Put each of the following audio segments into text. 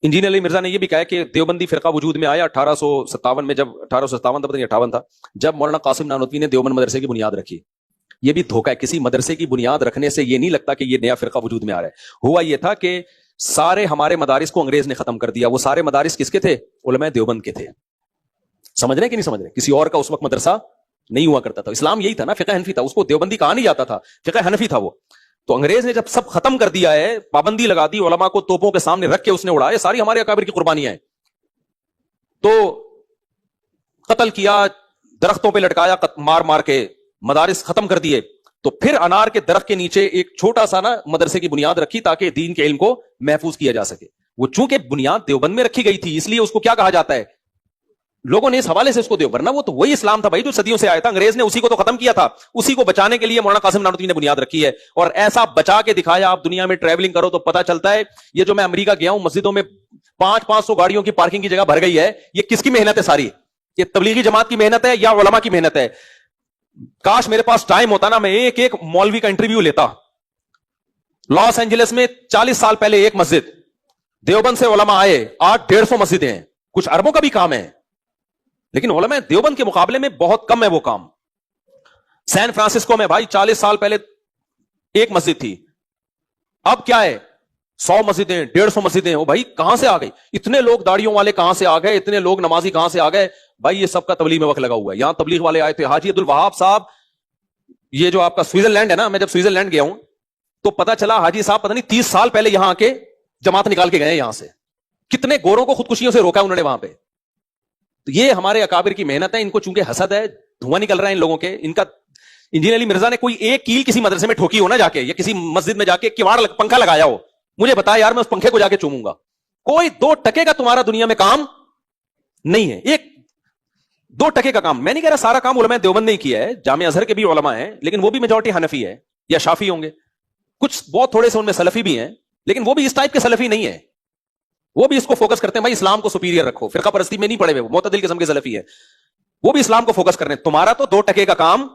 Engineer Ali Mirza ने यह भी कहा कि देवबंदी फिरका वजूद में आया 1857 में, जब 1857 था, पता नहीं 58 था, जब मौलाना कासिम नानोतवी ने देवबंद मदरसे की बुनियाद रखी। ये भी धोखा है, किसी मदरसे की बुनियाद रखने से ये नहीं लगता कि ये नया फिरका वजूद में आ रहा है। हुआ ये था कि सारे हमारे मदारिस को अंग्रेज ने खत्म कर दिया। वो सारे मदारिस किसके थे? उलमा देवबंद के थे। समझ रहे कि नहीं समझ रहे? किसी और का उस वक्त मदरसा नहीं हुआ करता था। इस्लाम यही था ना, फिक़ह हनफी था, उसको देवबंदी कहा नहीं जाता था, फिक़ह हनफी था वो। तो अंग्रेज ने जब सब खत्म कर दिया है, पाबंदी लगा दी, उलमा को तोपों के सामने रख के उसने उड़ाया, सारी हमारे अकाबिर की कुर्बानियां हैं। तो कत्ल किया, दरख्तों पे लटकाया, मार मार के मदारिस खत्म कर दिए। तो फिर अनार के दरख्त के नीचे एक छोटा सा ना मदरसे की बुनियाद रखी ताकि दीन के इल्म को महफूज किया जा सके। वो चूंकि बुनियाद देवबंद में रखी गई थी, इसलिए उसको क्या कहा जाता है? लोगों ने इस हवाले से उसको देव, वरना वो तो वही इस्लाम था भाई जो सदियों से आया था। अंग्रेज ने उसी को तो खत्म किया था। उसी को बचाने के लिए मौलाना कासिम नानोतवी ने बुनियाद रखी है, और ऐसा बचा के दिखाया। आप दुनिया में ट्रैवलिंग करो तो पता चलता है, ये जो मैं अमेरिका गया हूं, मस्जिदों में 500-500 गाड़ियों की पार्किंग की जगह भर गई है। ये किसकी मेहनत है सारी? ये तबलीगी जमात की मेहनत है या उलमा की मेहनत है? काश मेरे पास टाइम होता ना, मैं एक एक मौलवी का इंटरव्यू लेता। लॉस एंजलिस में 40 साल पहले एक मस्जिद, देवबंद से उलमा आए, आज 150 मस्जिदें हैं। कुछ अरबों का भी काम है, लेकिन उलमा देवबंद के मुकाबले में बहुत कम है वो काम। सैन फ्रांसिस्को में भाई 40 साल पहले एक मस्जिद थी, अब क्या है 100 मस्जिदें, 150 मस्जिदें। हो भाई कहां से आ गई? इतने लोग दाढ़ियों वाले कहां से आ गए? इतने लोग नमाजी कहां से आ गए? भाई ये सबका तबलीग में वक्त लगा हुआ है। यहां तबलीग वाले आए थे, हाजी अब्दुल वहाब साहब, ये जो आपका स्विट्जरलैंड है ना, मैं जब स्विट्जरलैंड गया हूं तो पता चला हाजी साहब पता नहीं 30 साल पहले यहां आके जमात निकाल के गए यहां से। कितने गोरों को खुदकुशियों से रोका उन्होंने वहां पे। तो ये हमारे अकाबिर की मेहनत है। इनको चूंकि हसद है, धुआं निकल रहा है इन लोगों के। इनका इंजीनियर अली मिर्जा ने कोई एक कील किसी मदरसे में ठोकी हो ना जाके, या किसी मस्जिद में जाके किवाड़ पंखा लगाया हो, मुझे बताया यार, मैं उस पंखे को जाके चूमूंगा। कोई 2 टके का तुम्हारा दुनिया में काम नहीं है। 1-2 टके का काम। मैं नहीं कह रहा सारा काम उलमा देवबंद ने किया है, जामे अजहर के भी उलमा हैं, लेकिन वो भी मेजॉरिटी हनफी है या शाफी होंगे। कुछ बहुत थोड़े से उनमें सलफी भी हैं, लेकिन वो भी इस टाइप के सलफी नहीं है। वो भी इसको फोकस करते हैं भाई इस्लाम को सुपीरियर रखो, फिरका परस्ती में नहीं पड़े हुए, वो मोतदिल किस्म के सलफी है। वो भी इस्लाम को फोकस कर रहे हैं। तुम्हारा तो 2 टके का काम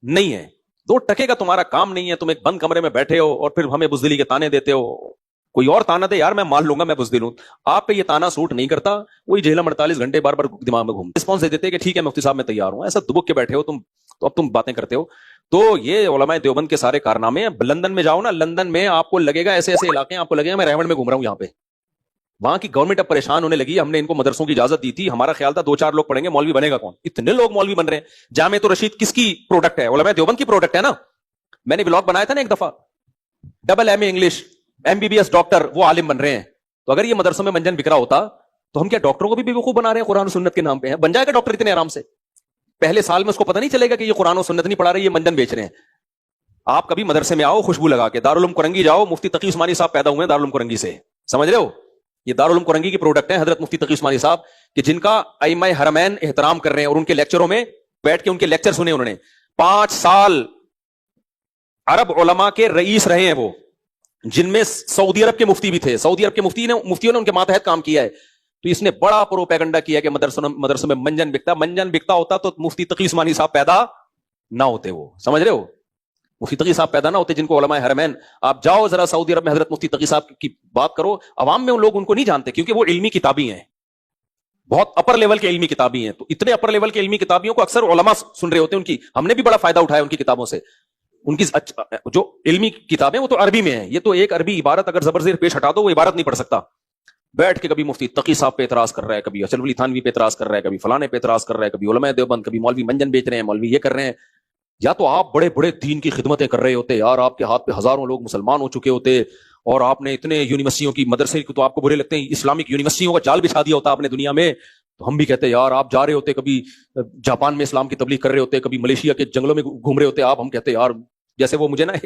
नहीं है। 2 टके का तुम्हारा काम नहीं है। तुम एक बंद कमरे में बैठे हो और फिर हमें बुजदिली के ताने देते हो। कोई और ताना दे यार, मैं मान लूंगा मैं बुजदिल हूं। आप पे ये ताना सूट नहीं करता। वही जेलम 48 घंटे बार बार दिमाग में घूम रिस्पॉन्स दे देते कि ठीक है मुफ्ती साहब मैं तैयार हूं। ऐसा दुबक के बैठे हो तुम, तो अब तुम बातें करते हो। तो ये उलमाए देवबंद के सारे कारनामे। लंदन में जाओ ना, लंदन में आपको लगेगा ऐसे ऐसे इलाके, आपको लगेगा मैं रेवंड में घूम रहा हूं। यहां पे वहां की गवर्नमेंट अब परेशान होने लगी। हमने इनको मदरसों की इजाजत दी थी, हमारा ख्याल था 2-4 लोग पढ़ेंगे, मौलवी बनेगा कौन? इतने लोग मौलवी बन रहे हैं। जामे तो रशीद किसकी प्रोडक्ट है? उलमाए देवबंद की प्रोडक्ट है ना। मैंने ब्लॉग बनाया था ना एक दफा, MA इंग्लिश, MBBS डॉक्टर, वो आलिम बन रहे हैं। तो अगर ये मदरसों में मंजन बिक रहा होता तो हम क्या डॉक्टरों को भी बेवकूफ बना रहे हैं? कुरान और सुन्नत के नाम पे है, बन जाएगा डॉक्टर इतने आराम से। पहले साल में उसको पता नहीं चलेगा कि ये कुरान और सुन्नत नहीं पढ़ा रहे, ये मंजन बेच रहे हैं। आप कभी मदरसे में आओ खुशबू लगा के, दारुल उलूम कुरंगी जाओ, मुफ्ती तकी उस्मानी साहब पैदा हुए हैं दारुल उलूम कुरंगी से, समझ रहे हो? ये दारुल उलूम कुरंगी की प्रोडक्ट है हजरत मुफ्ती तकी उस्मानी साहब, कि जिनका अइम्मा हरमैन एहतराम कर रहे हैं, और उनके लेक्चरों में बैठ के उनके लेक्चर सुने उन्होंने। 5 साल अरब उलमा के रईस रहे हैं वो, जिनमें सऊदी अरब के मुफ्ती भी थे। सऊदी अरब के मुफ्तियों ने उनके मातहत काम किया है। तो इसने बड़ा प्रोपेगेंडा किया कि मदरसों में मंजन बिकता। मंजन बिकता होता तो मुफ्ती तकी उस्मानी साहब पैदा ना होते। वो समझ रहे हो? मुफ्ती तकी साहब पैदा ना होते, जिनको उलमाए हरमैन। आप जाओ जरा सऊदी अरब में हजरत मुफ्ती तकी साहब की बात करो, अवाम में उन लोग उनको नहीं जानते, क्योंकि वो इल्मी किताबी हैं, बहुत अपर लेवल के इल्मी किताबी हैं। तो इतने अपर लेवल के इल्मी किताबियों को अक्सर उलमा सुन रहे होते हैं उनकी। हमने भी बड़ा फायदा उठाया उनकी किताबों से। उनकी जो इल्मी किताबें वो तो अरबी में है। ये तो एक अरबी इबारत अगर जबर जेर पेश हटा दो, वो इबारत नहीं पढ़ सकता। बैठ के कभी मुफ्ती तकी साहब पे एतराज कर रहा है, कभी अचल वली थानवी पे एतराज कर रहा है, कभी फलाने पे एतराज कर रहा है, कभी उलमाए देवबंद, कभी मौलवी मंजन बेच रहे हैं, मौलवी ये कर रहे हैं। या तो आप बड़े बड़े दीन की खिदमतें कर रहे होते यार, आपके हाथ पे हजारों लोग मुसलमान हो चुके होते, और आपने इतने यूनिवर्सिटियों की मदरसे को तो आपको बुरे लगते हैं, इस्लामिक यूनिवर्सिटियों का जाल बिछा दिया होता आपने दुनिया में। तो हम भी कहते यार आप जा रहे होते, कभी जापान में इस्लाम की तबलीग कर रहे होते, कभी मलेशिया के जंगलों में घूम रहे होते आप। हम कहते यार, जैसे वो मुझे ना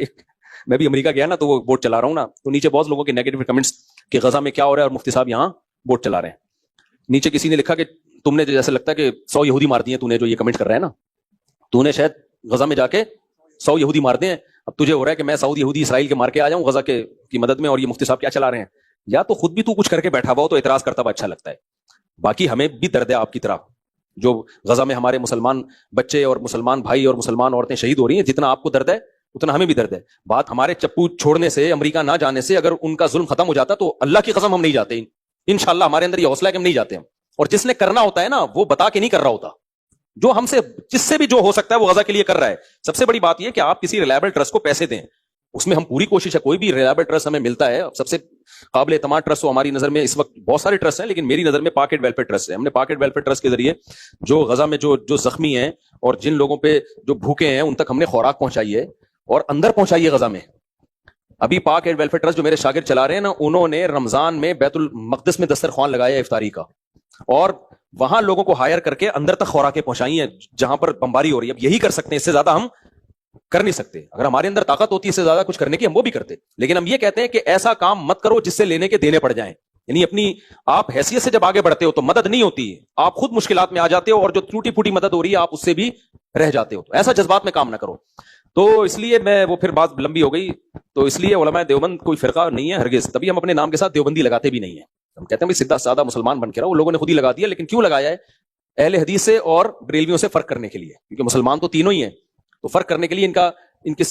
मैं भी अमेरिका गया ना, तो वो बोट चला रहा हूँ ना, तो नीचे बहुत लोगों के नेगेटिव कमेंट्स कि गजा में क्या हो रहा है और मुफ्ती साहब यहाँ बोट चला रहे हैं। नीचे किसी ने लिखा कि तुमने जैसे लगता है कि 100 यहूदी मार दिए तूने, जो ये कमेंट कर रहा है ना, तूने शायद गजा में जाके 100 यहूदी मार दिए। अब तुझे हो रहा है कि मैं 100 यहूदी इसराइल के मार के आ जाऊं गजा की मदद में, और ये मुफ्ती साहब क्या चला रहे हैं। या तो खुद भी तू कुछ करके बैठा हुआ हो तो एतराज करता हुआ अच्छा लगता है। बाकी हमें भी दर्द है आपकी तरह, जो गजा में हमारे मुसलमान बच्चे और मुसलमान भाई और मुसलमान औरतें शहीद हो रही हैं। जितना आपको दर्द है उतना हमें भी दर्द है। बात हमारे चप्पू छोड़ने से, अमेरिका ना जाने से अगर उनका जुल्म खत्म हो जाता तो अल्लाह की कसम हम नहीं जाते। इंशाल्लाह हमारे अंदर ये हौसला है कि हम नहीं जाते हैं, और जिसने करना होता है ना वो बता के नहीं कर रहा होता, जो हमसे जिससे भी जो हो सकता है वो गजा के लिए कर रहा है। सबसे बड़ी बात यह कि आप किसी रिलायबल ट्रस्ट को पैसे दें, उसमें हम पूरी कोशिश है, कोई भी रिलायबल ट्रस्ट हमें मिलता है। सबसे काबिल एतमाद ट्रस्ट तो हमारी नजर में इस वक्त बहुत सारे ट्रस्ट हैं, लेकिन मेरी नजर में पाक एड वेलफेयर ट्रस्ट है। हमने पाक एड वेलफेयर ट्रस्ट के जरिए जो गजा में जो जो जख्मी हैं और जिन लोगों पे जो भूखे हैं उन तक हमने खुराक पहुंचाई है और अंदर पहुंचाई है गजा में। अभी पाक एड वेलफेयर ट्रस्ट जो मेरे शागिर्द चला रहे हैं ना, उन्होंने रमजान में बैतुल मकदस में दस्तरख्वान लगाया इफ्तारी का, और वहां लोगों को हायर करके अंदर तक खुराकें पहुंचाई हैं जहां पर बमबारी हो रही है। अब यही कर सकते हैं, इससे ज्यादा हम कर नहीं सकते। अगर हमारे अंदर ताकत होती है इससे ज्यादा कुछ करने की, हम वो भी करते, लेकिन हम ये कहते हैं कि ऐसा काम मत करो जिससे लेने के देने पड़ जाएं। यानी अपनी आप हैसियत से जब आगे बढ़ते हो तो मदद नहीं होती, आप खुद मुश्किलात में आ जाते हो, और जो टूटी फूटी मदद हो रही है आप उससे भी रह जाते हो। तो ऐसा जज्बात में काम ना करो। तो इसलिए मैं वो फिर बात लंबी हो गई, तो इसलिए उलमाए देवबंद कोई फिरका नहीं है हरगिज, तभी हम अपने नाम के साथ देवबंदी लगाते भी नहीं है। हम कहते हैं भाई सीधा सादा मुसलमान बन के रहो, वो लोगों ने खुद ही लगा दिया। लेकिन क्यों लगाया है? अहले हदीस से और बरेलवियों से फर्क करने के लिए, क्योंकि मुसलमान तो तीनों ही हैं, तो फर्क करने के लिए इनके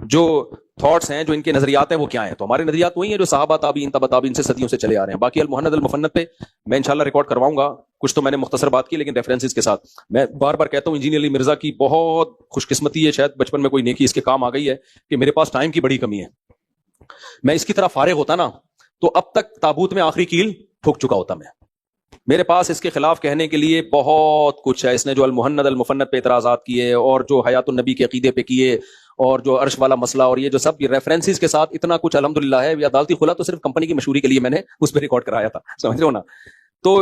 जो थॉट्स हैं, जो इनके नजरियात हैं वो क्या हैं। तो हमारे नजरियात वही हैं जो सहाबा ताबीन तबा ताबीन से सदियों से चले आ रहे हैं। बाकी अल मुहन्नद अल मुफन्नद पे मैं इंशाल्लाह रिकॉर्ड करवाऊंगा, कुछ तो मैंने मुख्तसर बात की लेकिन रेफरेंसेस के साथ। मैं बार बार कहता हूं इंजीनियर अली मिर्जा की बहुत खुशकिस्मती है, शायद बचपन में कोई नेकी इसके काम आ गई है कि मेरे पास टाइम की बड़ी कमी है। मैं इसकी तरह फारिग होता ना तो अब तक ताबूत में आखिरी कील ठोक चुका होता। मैं मेरे पास इसके खिलाफ कहने के लिए बहुत कुछ है। इसने जो अल मुहन्नद अल मुफन्नद पे इतराजात किए, और जो हयातुन नबी के अकीदे पे किए, और जो अर्श वाला मसला, और ये जो सब रेफरेंसेस के साथ इतना कुछ अल्हम्दुलिल्लाह है। अदालती खुला तो सिर्फ कंपनी की मशहूरी के लिए मैंने उस पर रिकॉर्ड कराया था, समझ रहे हो ना। तो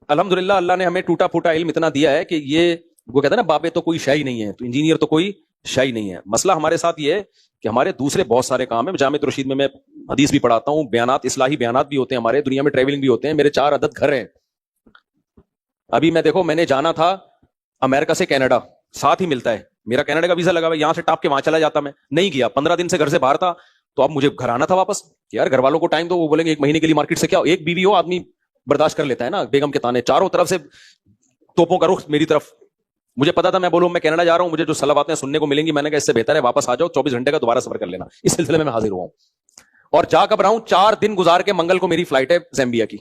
अल्हम्दुलिल्लाह अल्लाह ने हमें टूटा फूटा इल्म इतना दिया है कि ये वो कहते हैं ना, बाबे तो कोई शाही नहीं है, तो इंजीनियर तो कोई शाही नहीं है। मसला हमारे साथ ये है कि हमारे दूसरे बहुत सारे काम है। जामिअत रशीद में मैं हदीस भी पढ़ाता हूँ, बयानात इस्लाही बयानात भी होते हैं हमारे, दुनिया में ट्रेवलिंग भी होते हैं। मेरे 4 अदद घर हैं। अभी मैं देखो, मैंने जाना था अमेरिका से कनाडा, साथ ही मिलता है, मेरा कनाडा का वीजा लगा हुआ, यहां से टाप के वहां चला जाता, मैं नहीं गया। 15 दिन से घर से बाहर था, तो अब मुझे घर आना था वापस। यार घर वालों को टाइम दो, वो बोलेंगे 1 महीने के लिए मार्केट से क्या, एक बीवी हो आदमी बर्दाश्त कर लेता है ना। बेगम के ताने, चारों तरफ से तोपों का रुख मेरी तरफ। मुझे पता था मैं बोलूं मैं कनाडा जा रहा हूं, मुझे जो सलाह बातें सुनने को मिलेंगी, मैंने कहा इससे बेहतर है वापस आ जाओ, 24 घंटे का दोबारा सफर कर लेना। इस सिलसिले में मैं हाजिर हुआ हूं, और जा कब रहा हूं, 4 दिन गुजार के मंगल को मेरी फ्लाइट है ज़ैम्बिया की।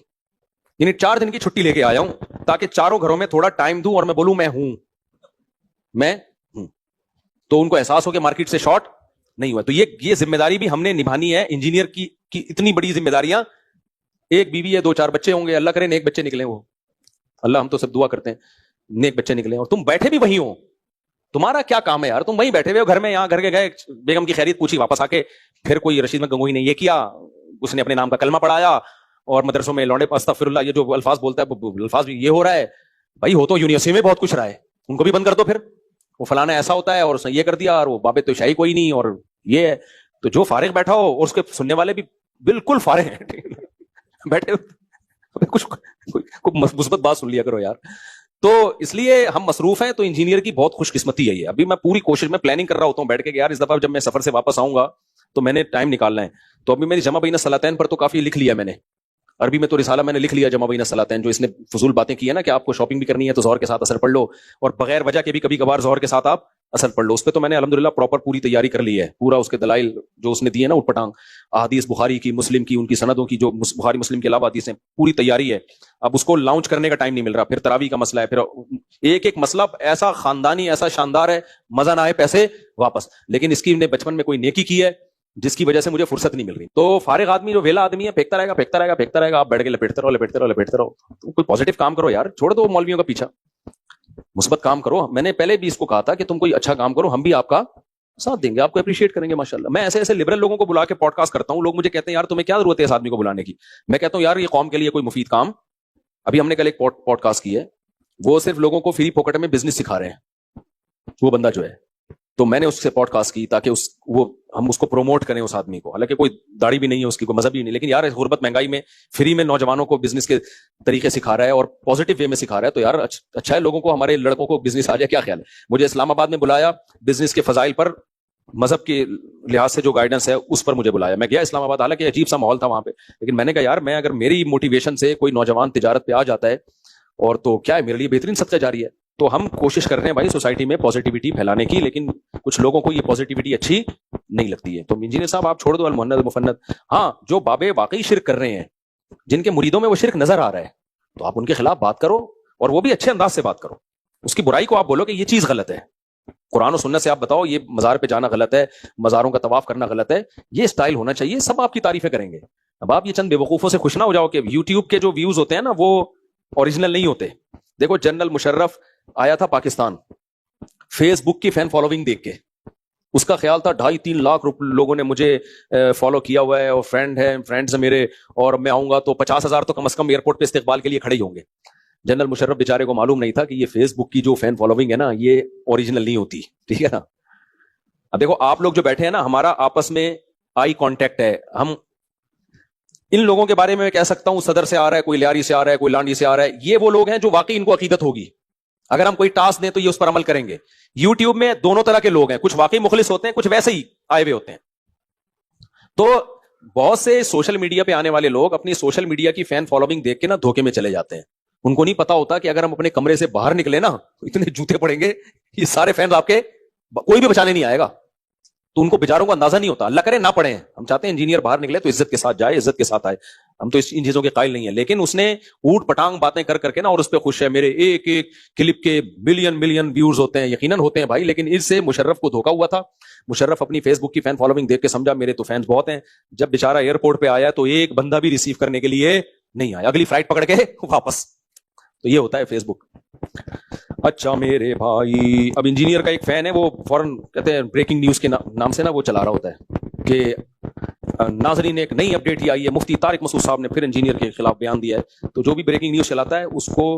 यानी 4 दिन की छुट्टी लेके आया हूं ताकि चारों घरों में थोड़ा टाइम दूं और मैं बोलूं मैं हूं। तो उनको एहसास हो कि मार्केट से शॉर्ट नहीं हुआ। तो ये जिम्मेदारी भी हमने निभानी है। इंजीनियर की इतनी बड़ी जिम्मेदारियां, एक बीवी है, 2-4 बच्चे होंगे, अल्लाह करे नेक बच्चे निकले। वो अल्लाह, हम तो सब दुआ करते हैं नेक बच्चे निकले। और तुम बैठे भी वहीं हो, तुम्हारा क्या काम है यार, तुम वहीं बैठे हुए हो घर में। यहाँ घर के गए, बेगम की खैरियत पूछी, वापस आके फिर कोई रशीद में गंगोई ने ये किया, उसने अपने नाम का कलमा पढ़ाया, और मदरसों में लौंडे अस्तगफिरुल्लाह ये जो अल्फाज बोलता है, अल्फाज भी ये हो रहा है। भाई हो तो यूनिवर्सिटी में बहुत कुछ रहा है, उनको भी बंद कर दो। फिर वो फलाना ऐसा होता है और उसने ये कर दिया, और वो बाबे तो शाही कोई नहीं, और ये है। तो जो फारिग बैठा हो, और उसके सुनने वाले भी बिल्कुल फारिग हैं बैठे कुछ मुस्बत बात सुन लिया करो यार। तो इसलिए हम मसरूफ हैं। तो इंजीनियर की बहुत खुशकिस्मती है ये। अभी मैं पूरी कोशिश में प्लानिंग कर रहा होता हूं बैठ के, यार इस दफा जब मैं सफर से वापस आऊंगा तो मैंने टाइम निकालना है। तो अभी मेरी जमा बैन सलातैन पर तो काफी लिख लिया मैंने, अरबी में तो रिसाला मैंने लिख लिया जमा बैन सलातैन। जो इसने फजूल बातें की है ना कि आपको शॉपिंग भी करनी है तो जोहर के साथ असर पढ़ लो, और बगैर वजह के भी कभी कभार जोहर के साथ आप असर पढ़ लो, उस पर तो मैंने अल्हम्दुलिल्लाह प्रॉपर पूरी तैयारी कर ली है। पूरा उसके दलाइल जो उसने दिए ना उटपटांग, अहादीस बुखारी की, मुस्लिम की, उनकी सनदों की, जो बुखारी मुस्लिम के अलावा हदीसें, पूरी तैयारी है। अब उसको लॉन्च करने का टाइम नहीं मिल रहा। फिर तरावी का मसला है, फिर एक एक मसला ऐसा खानदानी, ऐसा शानदार है, मजा ना आए पैसे वापस। लेकिन इसकी ने बचपन में कोई नेकी की है जिसकी वजह से मुझे फुर्सत नहीं मिल रही। तो फारिग आदमी, जो वेला आदमी है, फेंकता रहेगा फेंकता रहेगा फेंकता रहेगा। आप बैठ के लपेटते रहो लपेटते रहो लपेटते रहो। तो कोई पॉजिटिव काम करो यार, छोड़ दो मौलवियों का पीछा, मुस्बत काम करो। मैंने पहले भी इसको कहा था कि तुम कोई अच्छा काम करो, हम भी आपका साथ देंगे, आपको अप्रिशिएट करेंगे माशाल्लाह। मैं ऐसे ऐसे लिबरल लोगों को बुला के पॉडकास्ट करता हूं, लोग मुझे कहते हैं यार तुम्हें क्या जरूरत है इस आदमी को बुलाने की। मैं कहता हूं यार ये कौम के लिए कोई मुफीद काम। अभी हमने कल एक पॉडकास्ट की है, वो सिर्फ लोगों को फ्री पॉकेट में बिजनेस सिखा रहे हैं, वो बंदा जो है। तो मैंने उससे पॉडकास्ट की ताकि हम उसको प्रोमोट करें उस आदमी को। हालांकि कोई दाढ़ी भी नहीं है उसकी, कोई मजहब भी नहीं, लेकिन यार गुर्बत महंगाई में फ्री में नौजवानों को बिजनेस के तरीके सिखा रहा है और पॉजिटिव वे में सिखा रहा है। तो यार अच्छा है, लोगों को, हमारे लड़कों को बिजनेस आ जाए, क्या ख्याल है। मुझे इस्लामाबाद में बुलाया, बिजनेस के फजाइल पर, मजहब के लिहाज से जो गाइडेंस है उस पर मुझे बुलाया। मैं गया इस्लामाबाद, हालांकि अजीब सा माहौल था वहां पे, लेकिन मैंने कहा यार मैं, अगर मेरी मोटिवेशन से कोई नौजवान तिजारत पे आ जाता है और तो क्या है, मेरे लिए बेहतरीन सदका जारी है। तो हम कोशिश कर रहे हैं भाई सोसाइटी में पॉजिटिविटी फैलाने की, लेकिन कुछ लोगों को ये पॉजिटिविटी अच्छी नहीं लगती है। तो इंजीनियर साहब आप छोड़ दो अल मुहन्नद मुफन्नद। हाँ, जो बाबे वाकई शिरक कर रहे हैं, جن کے مریدوں میں وہ شرک نظر آ رہا ہے تو آپ ان کے خلاف بات کرو, اور وہ بھی اچھے انداز سے بات کرو. اس کی برائی کو آپ بولو کہ یہ چیز غلط ہے. قرآن و سنت سے آپ بتاؤ یہ مزار پہ جانا غلط ہے, مزاروں کا طواف کرنا غلط ہے, یہ اسٹائل ہونا چاہیے, سب آپ کی تعریفیں کریں گے. اب آپ یہ چند بے وقوفوں سے خوش نہ ہو جاؤ کہ یوٹیوب کے جو ویوز ہوتے ہیں نا وہ اوریجنل نہیں ہوتے. دیکھو جنرل مشرف آیا تھا پاکستان فیس بک کی فین فالوئنگ دیکھ کے, اس کا خیال تھا 2.5-3 لاکھ لوگوں نے مجھے فالو کیا ہوا ہے اور فرینڈز ہیں میرے, اور میں آؤں گا تو 50,000 تو کم از کم ایئرپورٹ پہ استقبال کے لیے کھڑے ہی ہوں گے. جنرل مشرف بیچارے کو معلوم نہیں تھا کہ یہ فیس بک کی جو فین فالوئنگ ہے نا یہ اوریجنل نہیں ہوتی, ٹھیک ہے نا. اب دیکھو آپ لوگ جو بیٹھے ہیں نا, ہمارا آپس میں آئی کانٹیکٹ ہے. ہم ان لوگوں کے بارے میں کہہ سکتا ہوں صدر سے آ رہا ہے, کوئی لیاری سے آ رہا ہے, کوئی لانڈی سے آ رہا ہے, یہ وہ لوگ ہیں جو واقعی ان کو عقیدت ہوگی. اگر ہم کوئی ٹاسک دیں تو یہ اس پر عمل کریں گے. یوٹیوب میں دونوں طرح کے لوگ ہیں, کچھ واقعی مخلص ہوتے ہیں, کچھ ویسے ہی آئے ہوئے ہوتے ہیں. تو بہت سے سوشل میڈیا پہ آنے والے لوگ اپنی سوشل میڈیا کی فین فالوئنگ دیکھ کے نا دھوکے میں چلے جاتے ہیں. ان کو نہیں پتا ہوتا کہ اگر ہم اپنے کمرے سے باہر نکلے نا تو اتنے جوتے پڑیں گے, یہ سارے فینز آپ کے کوئی بھی بچانے نہیں آئے گا. تو ان کو بیچاروں کو اندازہ نہیں ہوتا. اللہ کرے نہ پڑھیں, ہم چاہتے ہیں انجینئر باہر نکلے تو عزت کے ساتھ جائے, عزت کے ساتھ آئے, ہم تو ان چیزوں کے قائل نہیں ہیں. لیکن اس نے اوٹ پٹانگ باتیں کر کے نا اور اس پہ خوش ہے, میرے ایک ایک کلپ کے ملین ویوز ہوتے ہیں, یقیناً ہوتے ہیں بھائی, لیکن اس سے مشرف کو دھوکا ہوا تھا. مشرف اپنی فیس بک کی فین فالوئنگ دیکھ کے سمجھا میرے تو فینز بہت ہیں. جب بیچارہ ایئرپورٹ پہ آیا تو ایک بندہ بھی ریسیو کرنے کے لیے نہیں آیا, اگلی فلائٹ پکڑ کے واپس. تو یہ ہوتا ہے فیس بک. اچھا میرے بھائی, اب انجینئر کا ایک فین ہے, وہ فوراً کہتے ہیں بریکنگ نیوز کے نام سے نا وہ چلا رہا ہوتا ہے کہ ناظرین ایک نئی اپڈیٹ یہ آئی ہے, مفتی طارق مسعود صاحب نے پھر انجینئر کے خلاف بیان دیا ہے. تو جو بھی بریکنگ نیوز چلاتا ہے اس کو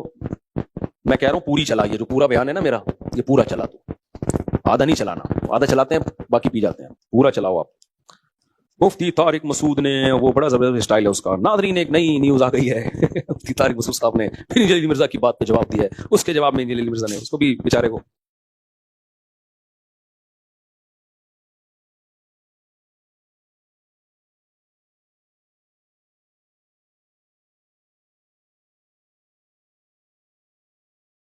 میں کہہ رہا ہوں پوری چلائیے, جو پورا بیان ہے نا میرا یہ پورا چلا دو, آدھا نہیں چلانا. آدھا چلاتے ہیں باقی پی جاتے ہیں, پورا چلاؤ آپ. مفتی طارق مسعود نے, وہ بڑا زبردست اسٹائل ہے اس کا, ناظرین ایک نئی نیوز آ گئی ہے. مفتی طارق مسعود صاحب نے پھر انجینئر مرزا کی بات پہ جواب دیا ہے, اس کے جواب میں انجینئر مرزا نے اس کو بھی بیچارے کو